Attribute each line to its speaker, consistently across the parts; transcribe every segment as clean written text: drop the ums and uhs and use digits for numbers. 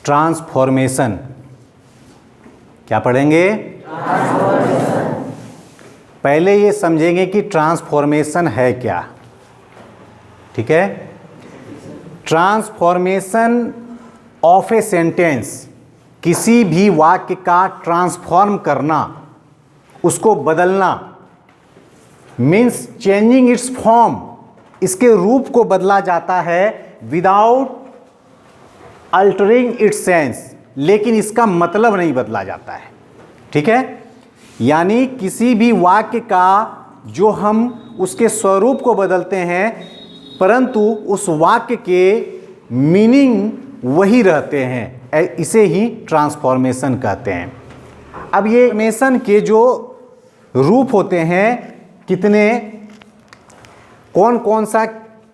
Speaker 1: Transformation. क्या पढ़ेंगे? पहले ये समझेंगे कि ट्रांसफॉर्मेशन है क्या। ठीक है, ट्रांसफॉर्मेशन ऑफ ए सेंटेंस, किसी भी वाक्य का ट्रांसफॉर्म करना, उसको बदलना, मीन्स चेंजिंग इट्स फॉर्म, इसके रूप को बदला जाता है विदाउट अल्टरिंग इट्स सेंस, लेकिन इसका मतलब नहीं बदला जाता है। ठीक है, यानी किसी भी वाक्य का जो हम उसके स्वरूप को बदलते हैं, परंतु उस वाक्य के मीनिंग वही रहते हैं, इसे ही ट्रांसफॉर्मेशन कहते हैं। अब ये ट्रांसफॉर्मेशन के जो रूप होते हैं कितने, कौन कौन सा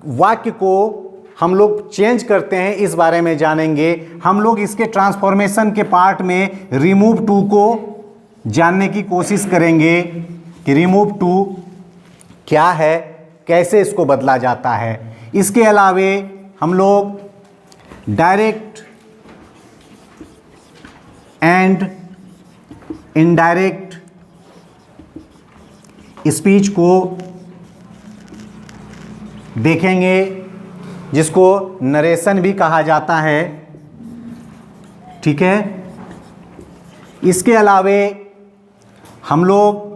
Speaker 1: वाक्य को हम लोग चेंज करते हैं, इस बारे में जानेंगे। हम लोग इसके ट्रांसफॉर्मेशन के पार्ट में रिमूव टू को जानने की कोशिश करेंगे कि रिमूव टू क्या है, कैसे इसको बदला जाता है। इसके अलावे हम लोग डायरेक्ट एंड इनडायरेक्ट स्पीच को देखेंगे, जिसको नरेशन भी कहा जाता है। ठीक है, इसके अलावे हम लोग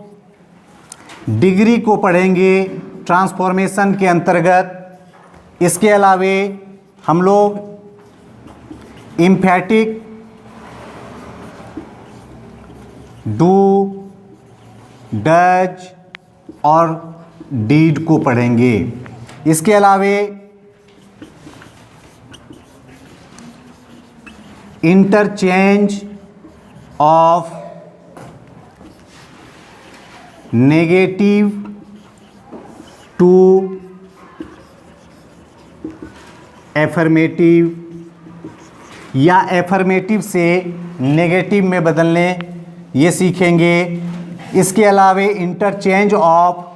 Speaker 1: डिग्री को पढ़ेंगे ट्रांसफॉर्मेशन के अंतर्गत। इसके अलावे हम लोग एम्फैटिक, डू, डज और डीड को पढ़ेंगे। इसके अलावे interchange of negative to affirmative या एफर्मेटिव से नेगेटिव में बदलने, ये सीखेंगे। इसके अलावे इंटरचेंज ऑफ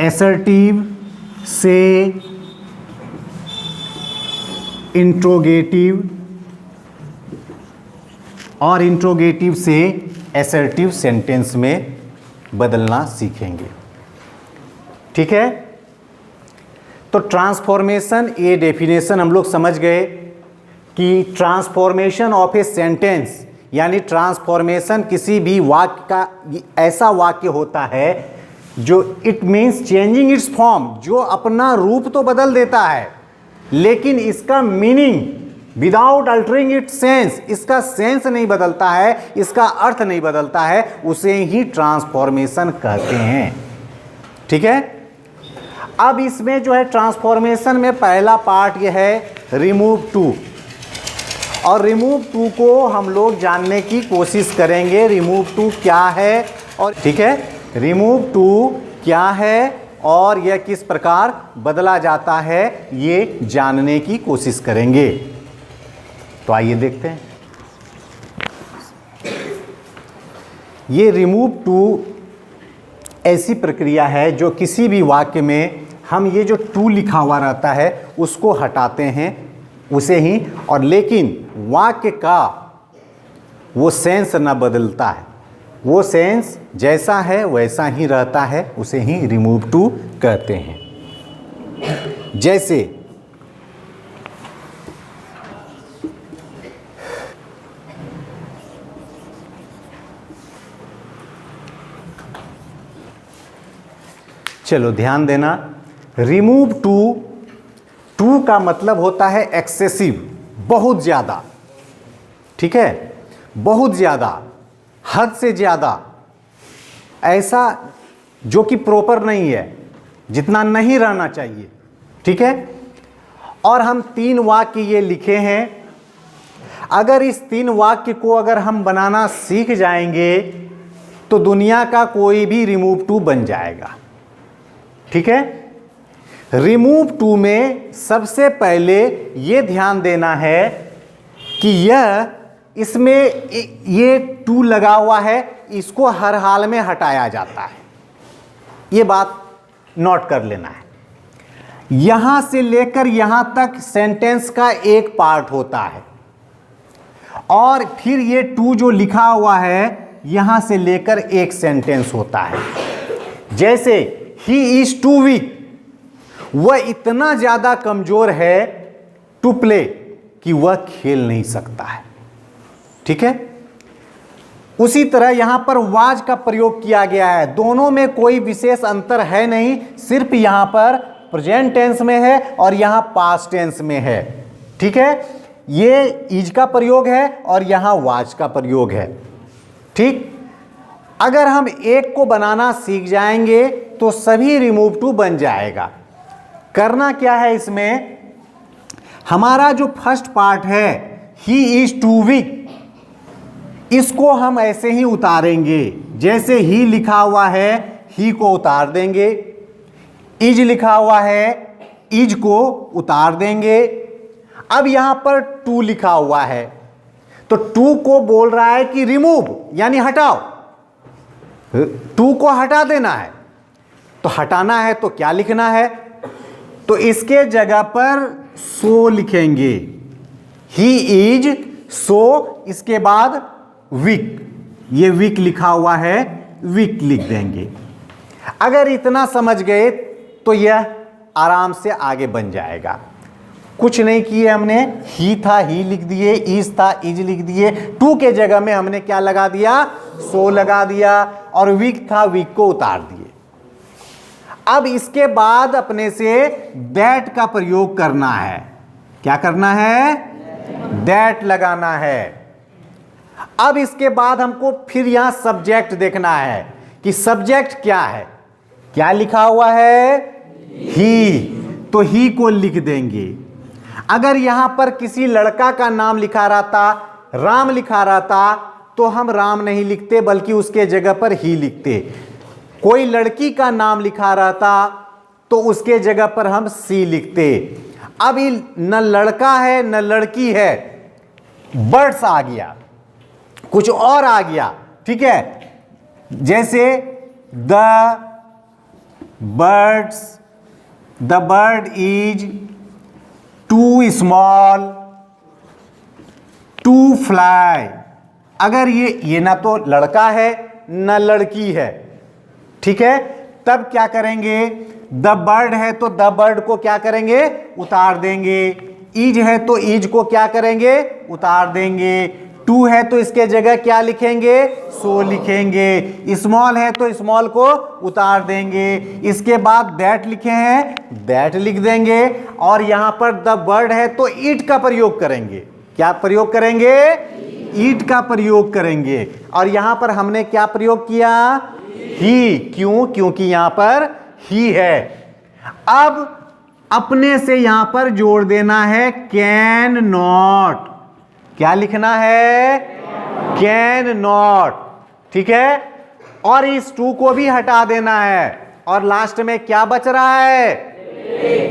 Speaker 1: एसर्टिव से इंट्रोगेटिव और इंट्रोगेटिव से एसर्टिव सेंटेंस में बदलना सीखेंगे। ठीक है, तो ट्रांसफॉर्मेशन, ये डेफिनेशन हम लोग समझ गए कि ट्रांसफॉर्मेशन ऑफ ए सेंटेंस, यानी ट्रांसफॉर्मेशन किसी भी वाक्य का ऐसा वाक्य होता है जो it means changing it's form, जो अपना रूप तो बदल देता है लेकिन इसका meaning without altering its sense, इसका सेंस नहीं बदलता है, इसका अर्थ नहीं बदलता है, उसे ही ट्रांसफॉर्मेशन कहते हैं। ठीक है, अब इसमें जो है ट्रांसफॉर्मेशन में पहला पार्ट यह है रिमूव टू, और रिमूव टू को हम लोग जानने की कोशिश करेंगे। रिमूव टू क्या है, और ठीक है, रिमूव टू क्या है और यह किस प्रकार बदला जाता है, ये जानने की कोशिश करेंगे। तो आइए देखते हैं। ये रिमूव टू ऐसी प्रक्रिया है जो किसी भी वाक्य में हम ये जो टू लिखा हुआ रहता है उसको हटाते हैं, उसे ही, और लेकिन वाक्य का वो सेंस न बदलता है, वो सेंस जैसा है वैसा ही रहता है, उसे ही रिमूव टू कहते हैं। जैसे चलो ध्यान देना, रिमूव टू, टू का मतलब होता है एक्सेसिव, बहुत ज़्यादा। ठीक है, बहुत ज़्यादा, हद से ज़्यादा, ऐसा जो कि प्रॉपर नहीं है, जितना नहीं रहना चाहिए। ठीक है, और हम 3 वाक्य ये लिखे हैं। अगर इस 3 वाक्य को अगर हम बनाना सीख जाएंगे तो दुनिया का कोई भी रिमूव टू बन जाएगा। ठीक है, रिमूव टू में सबसे पहले ये ध्यान देना है कि यह, इसमें ये टू लगा हुआ है, इसको हर हाल में हटाया जाता है। ये बात नोट कर लेना है। यहां से लेकर यहां तक सेंटेंस का एक पार्ट होता है, और फिर ये टू जो लिखा हुआ है यहां से लेकर एक सेंटेंस होता है। जैसे ही इज टू वीक, वह इतना ज्यादा कमजोर है टू प्ले, कि वह खेल नहीं सकता है। ठीक है, उसी तरह यहां पर वाज का प्रयोग किया गया है। दोनों में कोई विशेष अंतर है नहीं, सिर्फ यहां पर प्रेजेंट टेंस में है और यहां पास्ट टेंस में है। ठीक है, ये इज का प्रयोग है और यहां वाज का प्रयोग है। ठीक, अगर हम एक को बनाना सीख जाएंगे तो सभी रिमूव टू बन जाएगा। करना क्या है, इसमें हमारा जो फर्स्ट पार्ट है ही इज टू वीक, इसको हम ऐसे ही उतारेंगे। जैसे ही लिखा हुआ है ही को उतार देंगे, इज लिखा हुआ है इज को उतार देंगे। अब यहां पर टू लिखा हुआ है तो टू को बोल रहा है कि रिमूव, यानी हटाओ, टू को हटा देना है। तो हटाना है तो क्या लिखना है, तो इसके जगह पर सो लिखेंगे। ही इज सो, इसके बाद वीक, ये वीक लिखा हुआ है, वीक लिख देंगे। अगर इतना समझ गए तो यह आराम से आगे बन जाएगा। कुछ नहीं किए हमने, ही था ही लिख दिए, इज था इज लिख दिए, टू के जगह में हमने क्या लगा दिया, सो लगा दिया, और वीक था वीक को उतार दिए। अब इसके बाद अपने से दैट का प्रयोग करना है। क्या करना है, दैट लगाना है। अब इसके बाद हमको फिर यहां सब्जेक्ट देखना है कि सब्जेक्ट क्या है। क्या लिखा हुआ है, ही, तो ही को लिख देंगे। अगर यहां पर किसी लड़का का नाम लिखा रहता, राम लिखा रहता, तो हम राम नहीं लिखते बल्कि उसके जगह पर ही लिखते। कोई लड़की का नाम लिखा रहता तो उसके जगह पर हम सी लिखते। अब न लड़का है न लड़की है, बर्ड्स आ गया, कुछ और आ गया। ठीक है, जैसे the bird is too small to fly. अगर ये ना तो लड़का है न लड़की है, ठीक है, तब क्या करेंगे, द बर्ड है तो द बर्ड को क्या करेंगे, उतार देंगे। इज है तो इज को क्या करेंगे, उतार देंगे। टू है तो इसके जगह क्या लिखेंगे, सो लिखेंगे। स्मॉल है तो स्मॉल को उतार देंगे। इसके बाद दैट लिखे हैं, दैट लिख देंगे। और यहां पर द बर्ड है तो ईट का प्रयोग करेंगे। क्या प्रयोग करेंगे, ईट का प्रयोग करेंगे। और यहां पर हमने क्या प्रयोग किया, ही। क्यों, क्योंकि यहां पर ही है। अब अपने से यहां पर जोड़ देना है कैन नॉट। क्या लिखना है, कैन नॉट। ठीक है, और इस टू को भी हटा देना है। और लास्ट में क्या बच रहा है,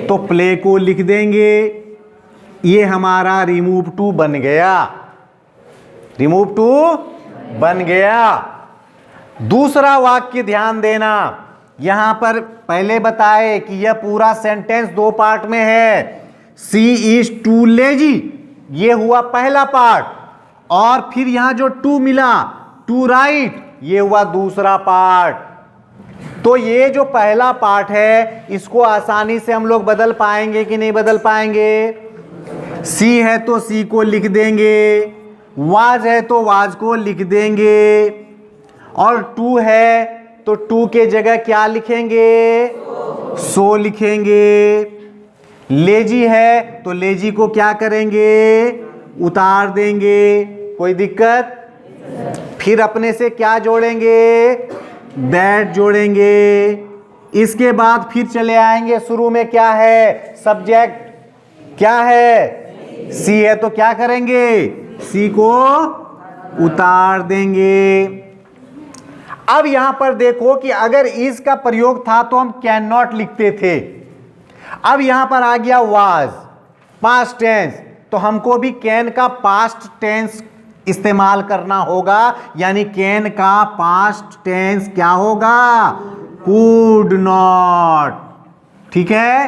Speaker 1: तो प्ले को लिख देंगे। ये हमारा रिमूव टू बन गया, रिमूव टू बन गया। दूसरा वाक्य ध्यान देना, यहां पर पहले बताए कि यह पूरा सेंटेंस दो पार्ट में है। सी इज टू लेजी, ये हुआ पहला पार्ट, और फिर यहां जो टू मिला, टू राइट, ये हुआ दूसरा पार्ट। तो ये जो पहला पार्ट है इसको आसानी से हम लोग बदल पाएंगे कि नहीं बदल पाएंगे। सी है तो सी को लिख देंगे, वाज है तो वाज को लिख देंगे, और टू है तो टू के जगह क्या लिखेंगे, सो लिखेंगे। लेजी है तो लेजी को क्या करेंगे, उतार देंगे। कोई दिक्कत, फिर अपने से क्या जोड़ेंगे, दैट जोड़ेंगे। इसके बाद फिर चले आएंगे, शुरू में क्या है, सब्जेक्ट क्या है, सी है तो क्या करेंगे, सी को उतार देंगे। अब यहां पर देखो कि अगर इज का प्रयोग था तो हम कैन नॉट लिखते थे। अब यहां पर आ गया वाज, पास्ट टेंस, तो हमको भी कैन का पास्ट टेंस इस्तेमाल करना होगा। यानी कैन का पास्ट टेंस क्या होगा, कुड नॉट। ठीक है,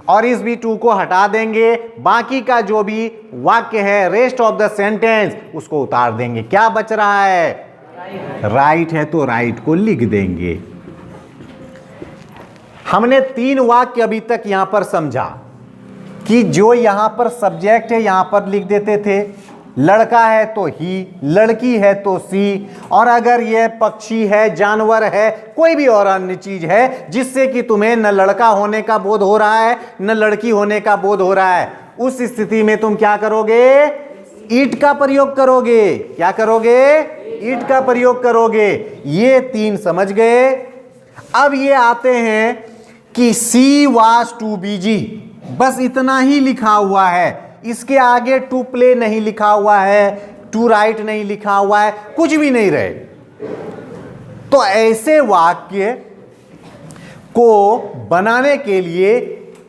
Speaker 1: और इस भी टू को हटा देंगे, बाकी का जो भी वाक्य है रेस्ट ऑफ द सेंटेंस उसको उतार देंगे। क्या बच रहा है? राइट है तो राइट को लिख देंगे। हमने 3 वाक्य अभी तक यहां पर समझा कि जो यहां पर सब्जेक्ट है यहां पर लिख देते थे, लड़का है तो ही, लड़की है तो सी, और अगर यह पक्षी है, जानवर है, कोई भी और अन्य चीज है जिससे कि तुम्हें न लड़का होने का बोध हो रहा है न लड़की होने का बोध हो रहा है, उस स्थिति में तुम क्या करोगे? ईट का प्रयोग करोगे। क्या करोगे? ईट का प्रयोग करोगे। ये 3 समझ गए। अब ये आते हैं कि सी वाज टू बिजी, बस इतना ही लिखा हुआ है, इसके आगे टू प्ले नहीं लिखा हुआ है, टू राइट नहीं लिखा हुआ है, कुछ भी नहीं रहे। तो ऐसे वाक्य को बनाने के लिए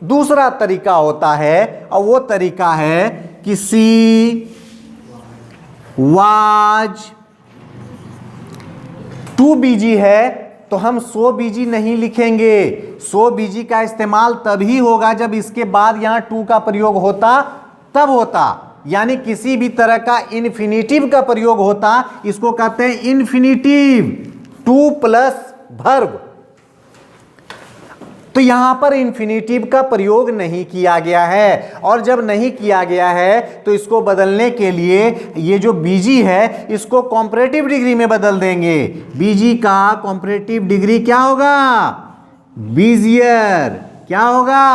Speaker 1: दूसरा तरीका होता है, और वो तरीका है कि सी वाज टू बिजी है तो हम सो बिजी नहीं लिखेंगे। सो बिजी का इस्तेमाल तभी होगा जब इसके बाद यहां टू का प्रयोग होता, तब होता, यानी किसी भी तरह का इन्फिनिटिव का प्रयोग होता, इसको कहते हैं इन्फिनिटिव, टू प्लस वर्ब। तो यहां पर इन्फिनिटिव का प्रयोग नहीं किया गया है, और जब नहीं किया गया है तो इसको बदलने के लिए ये जो बीजी है इसको कॉम्परेटिव डिग्री में बदल देंगे। बीजी का कॉम्परेटिव डिग्री क्या होगा? बिजियर। क्या होगा?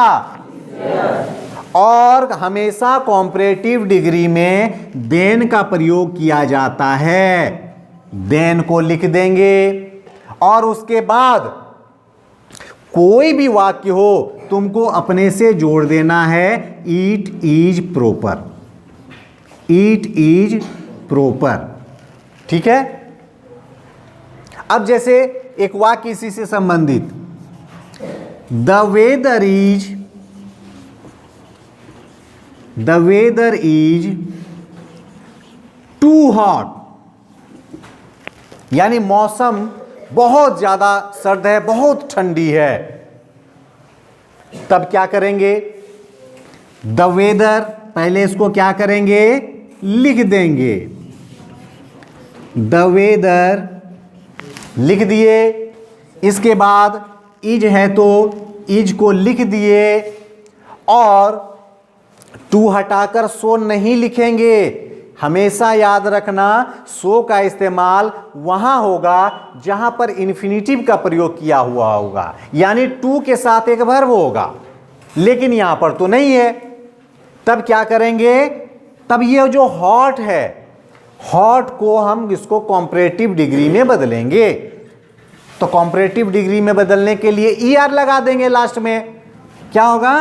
Speaker 1: और हमेशा कॉम्परेटिव डिग्री में देन का प्रयोग किया जाता है। देन को लिख देंगे, और उसके बाद कोई भी वाक्य हो तुमको अपने से जोड़ देना है। It is proper, it is proper. ठीक है। अब जैसे एक वाक्य इसी से संबंधित, the weather is too hot, यानी मौसम बहुत ज्यादा सर्द है, बहुत ठंडी है। तब क्या करेंगे? द वेदर, पहले इसको क्या करेंगे? लिख देंगे। द वेदर लिख दिए, इसके बाद इज है तो इज को लिख दिए, और टू हटाकर सो नहीं लिखेंगे। हमेशा याद रखना, सो का इस्तेमाल वहां होगा जहां पर इन्फिनिटिव का प्रयोग किया हुआ होगा, यानी टू के साथ एक वर्ब होगा, लेकिन यहां पर तो नहीं है। तब क्या करेंगे? तब ये जो हॉट है, हॉट को हम इसको कॉम्परेटिव डिग्री में बदलेंगे। तो कॉम्परेटिव डिग्री में बदलने के लिए ER लगा देंगे लास्ट में। क्या होगा?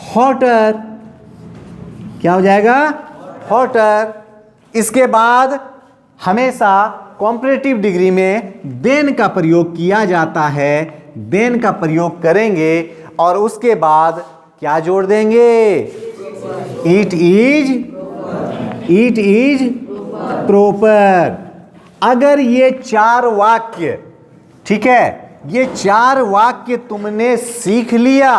Speaker 1: हॉटर। क्या हो जाएगा? हॉटर। इसके बाद हमेशा कॉम्परेटिव डिग्री में देन का प्रयोग किया जाता है। देन का प्रयोग करेंगे और उसके बाद क्या जोड़ देंगे? It is proper. अगर ये 4 वाक्य, ठीक है, ये 4 वाक्य तुमने सीख लिया,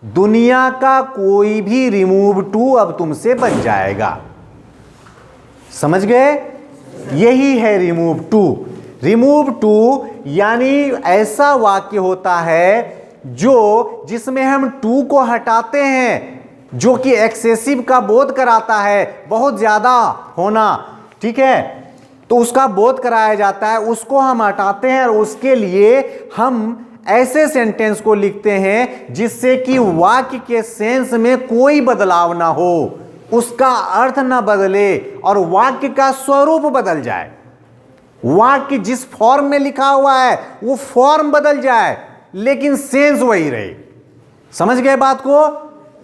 Speaker 1: दुनिया का कोई भी रिमूव टू अब तुमसे बन जाएगा। समझ गए? यही है रिमूव टू। रिमूव टू यानी ऐसा वाक्य होता है जिसमें हम टू को हटाते हैं, जो कि एक्सेसिव का बोध कराता है, बहुत ज्यादा होना, ठीक है, तो उसका बोध कराया जाता है, उसको हम हटाते हैं और उसके लिए हम ऐसे सेंटेंस को लिखते हैं जिससे कि वाक्य के सेंस में कोई बदलाव ना हो, उसका अर्थ ना बदले और वाक्य का स्वरूप बदल जाए। वाक्य जिस फॉर्म में लिखा हुआ है वो फॉर्म बदल जाए लेकिन सेंस वही रहे। समझ गए बात को?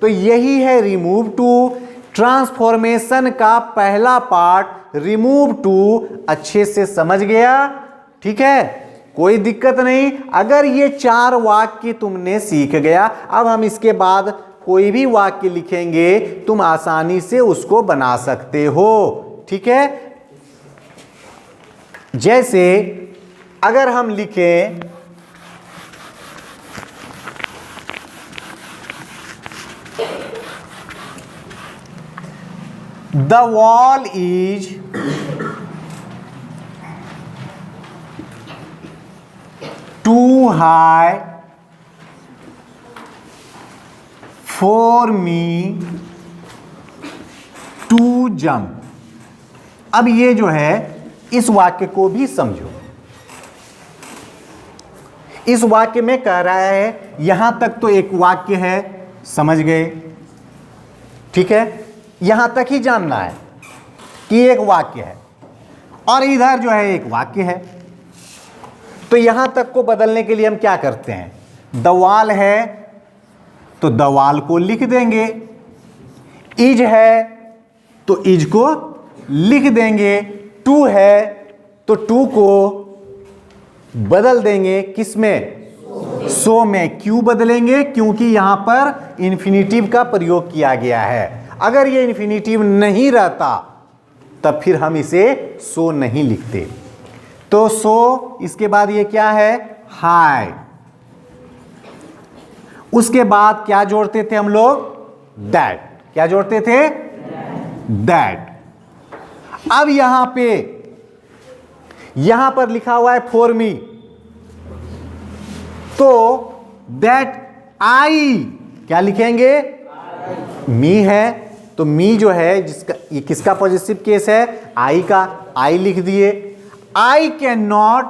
Speaker 1: तो यही है रिमूव टू। ट्रांसफॉर्मेशन का पहला पार्ट रिमूव टू अच्छे से समझ गया? ठीक है, कोई दिक्कत नहीं। अगर ये 4 वाक्य तुमने सीख गया, अब हम इसके बाद कोई भी वाक्य लिखेंगे तुम आसानी से उसको बना सकते हो। ठीक है, जैसे अगर हम लिखें the wall is too high for me to jump. अब ये जो है इस वाक्य को भी समझो। इस वाक्य में कह रहा है, यहां तक तो एक वाक्य है, समझ गए, ठीक है, यहां तक ही जानना है कि एक वाक्य है और इधर जो है एक वाक्य है। तो यहां तक को बदलने के लिए हम क्या करते हैं, दवाल है तो दवाल को लिख देंगे, इज है तो इज को लिख देंगे, टू है तो टू को बदल देंगे, किस में, सो में। क्यों बदलेंगे, क्योंकि यहां पर इन्फिनिटिव का प्रयोग किया गया है। अगर ये इन्फिनिटिव नहीं रहता तब फिर हम इसे सो नहीं लिखते। तो सो, इसके बाद ये क्या है, हाई, उसके बाद क्या जोड़ते थे हम लोग, दैट। क्या जोड़ते थे, दैट। अब यहां पर लिखा हुआ है फॉर मी, तो दैट आई क्या लिखेंगे, मी है, तो मी जो है जिसका, ये किसका पॉजिटिव केस है, आई का, आई लिख दिए। आई कैन नॉट,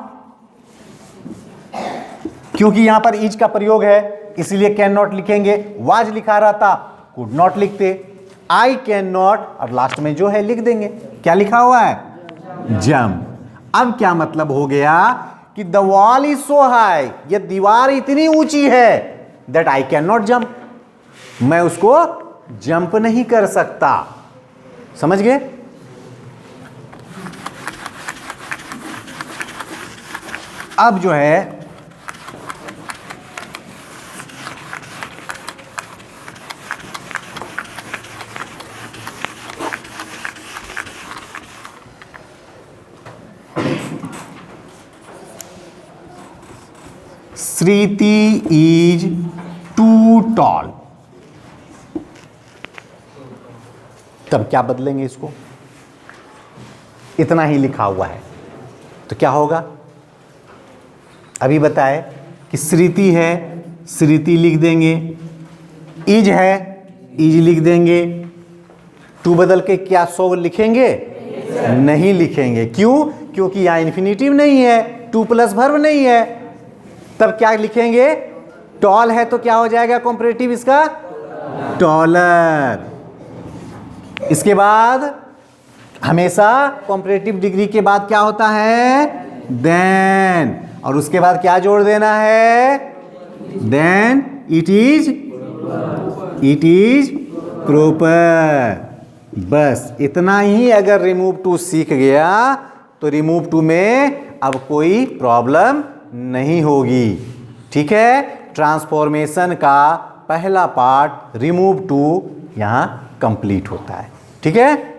Speaker 1: क्योंकि यहां पर इज का प्रयोग है इसलिए कैन नॉट लिखेंगे, वाज लिखा रहता कुड नॉट लिखते। आई कैन नॉट, और लास्ट में जो है लिख देंगे, क्या लिखा हुआ है, जंप। अब क्या मतलब हो गया कि the wall is so high, यह दीवार इतनी ऊंची है, that I can not jump, मैं उसको जंप नहीं कर सकता। समझ गए। अब जो है श्रीति इज टू टॉल, तब क्या बदलेंगे इसको, इतना ही लिखा हुआ है तो क्या होगा, अभी बताए कि श्रीति है, श्रीति लिख देंगे, इज है, इज लिख देंगे, टू बदल के क्या सो लिखेंगे, नहीं लिखेंगे। क्यों, क्योंकि यहां इन्फिनिटिव नहीं है, टू प्लस वर्ब नहीं है। तब क्या लिखेंगे, टॉल है तो क्या हो जाएगा कॉम्परेटिव इसका, टॉलर। इसके बाद हमेशा कॉम्परेटिव डिग्री के बाद क्या होता है, देन, और उसके बाद क्या जोड़ देना है, देन इट इज प्रॉपर। बस इतना ही अगर रिमूव टू सीख गया तो रिमूव टू में अब कोई प्रॉब्लम नहीं होगी। ठीक है, ट्रांसफॉर्मेशन का पहला पार्ट रिमूव टू यहां कंप्लीट होता है। ठीक है।